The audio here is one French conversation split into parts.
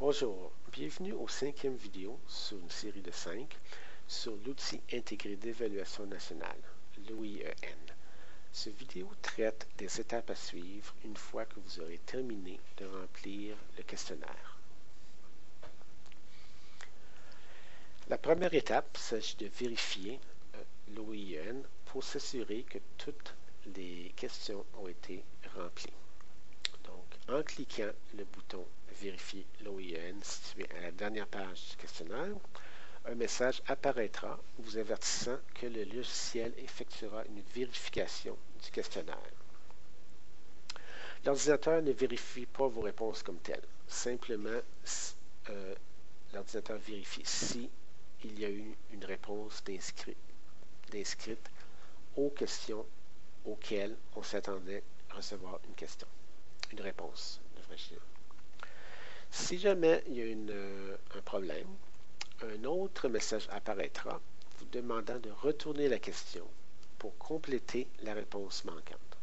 Bonjour, bienvenue au 5e vidéo sur une série de 5 sur l'outil intégré d'évaluation nationale, l'OIEN. Cette vidéo traite des étapes à suivre une fois que vous aurez terminé de remplir le questionnaire. La première étape s'agit de vérifier l'OIEN pour s'assurer que toutes les questions ont été remplies. Donc, en cliquant le bouton Vérifier l'OIEN situé à la dernière page du questionnaire, un message apparaîtra vous avertissant que le logiciel effectuera une vérification du questionnaire. L'ordinateur ne vérifie pas vos réponses comme telles. Simplement, l'ordinateur vérifie si il y a eu une réponse d'inscrite aux questions auxquelles on s'attendait à recevoir une réponse, devrais-je dire. Si jamais il y a un problème, un autre message apparaîtra vous demandant de retourner la question pour compléter la réponse manquante.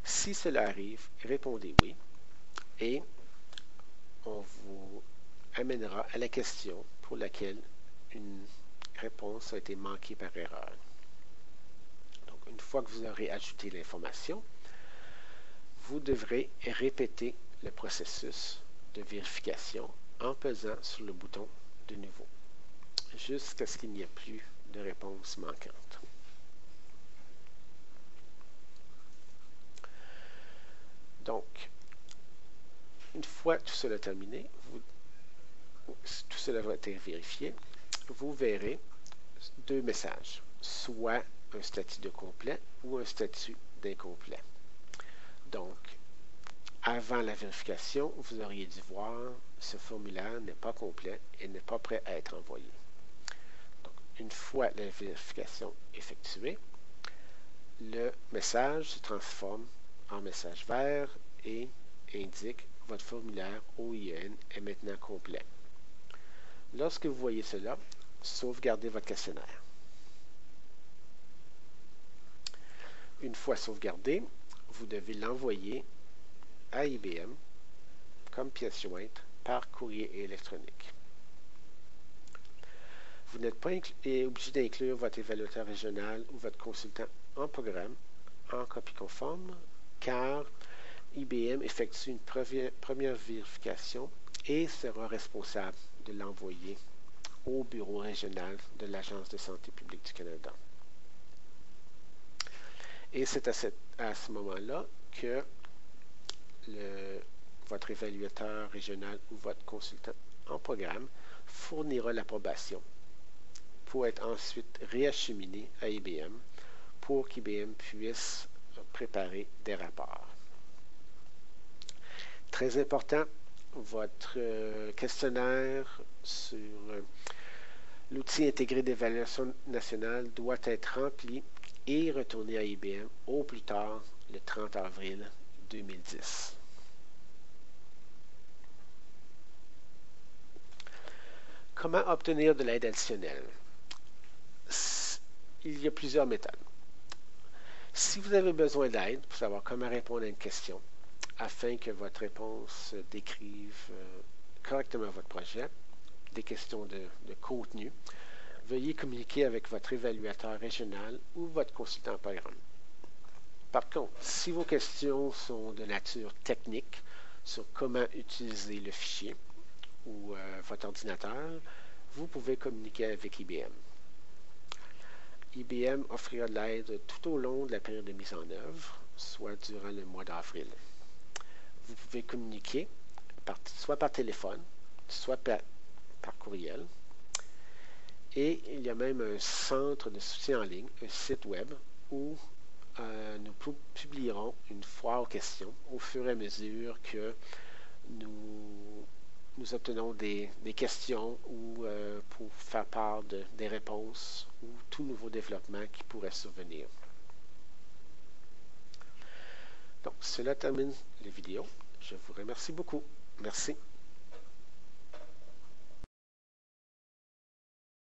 Si cela arrive, répondez oui et on vous amènera à la question pour laquelle une réponse a été manquée par erreur. Donc, une fois que vous aurez ajouté l'information, vous devrez répéter le processus de vérification en pesant sur le bouton de nouveau, jusqu'à ce qu'il n'y ait plus de réponse manquante. Donc, une fois tout cela terminé, tout cela va être vérifié, vous verrez deux messages, soit un statut de complet ou un statut d'incomplet. Donc, avant la vérification, vous auriez dû voir ce formulaire n'est pas complet et n'est pas prêt à être envoyé. Donc, une fois la vérification effectuée, le message se transforme en message vert et indique votre formulaire OIEN est maintenant complet. Lorsque vous voyez cela, sauvegardez votre questionnaire. Une fois sauvegardé, vous devez l'envoyer à IBM comme pièce jointe par courrier électronique. Vous n'êtes pas obligé d'inclure votre évaluateur régional ou votre consultant en programme en copie conforme, car IBM effectue une première vérification et sera responsable de l'envoyer au bureau régional de l'Agence de santé publique du Canada. Et c'est à ce moment-là que votre évaluateur régional ou votre consultant en programme fournira l'approbation pour être ensuite réacheminé à IBM pour qu'IBM puisse préparer des rapports. Très important, votre questionnaire sur l'outil intégré d'évaluation nationale doit être rempli et retourné à IBM au plus tard le 30 avril 2010. Comment obtenir de l'aide additionnelle? Il y a plusieurs méthodes. Si vous avez besoin d'aide pour savoir comment répondre à une question, afin que votre réponse décrive correctement votre projet, des questions de contenu, veuillez communiquer avec votre évaluateur régional ou votre consultant en programme. Par contre, si vos questions sont de nature technique sur comment utiliser le fichier ou votre ordinateur, vous pouvez communiquer avec IBM. IBM offrira de l'aide tout au long de la période de mise en œuvre, soit durant le mois d'avril. Vous pouvez communiquer soit par téléphone, soit par courriel. Et il y a même un centre de soutien en ligne, un site web, où nous publierons une foire aux questions au fur et à mesure que nous obtenons des questions ou pour faire part des réponses ou tout nouveau développement qui pourrait survenir. Donc, cela termine la vidéo. Je vous remercie beaucoup. Merci.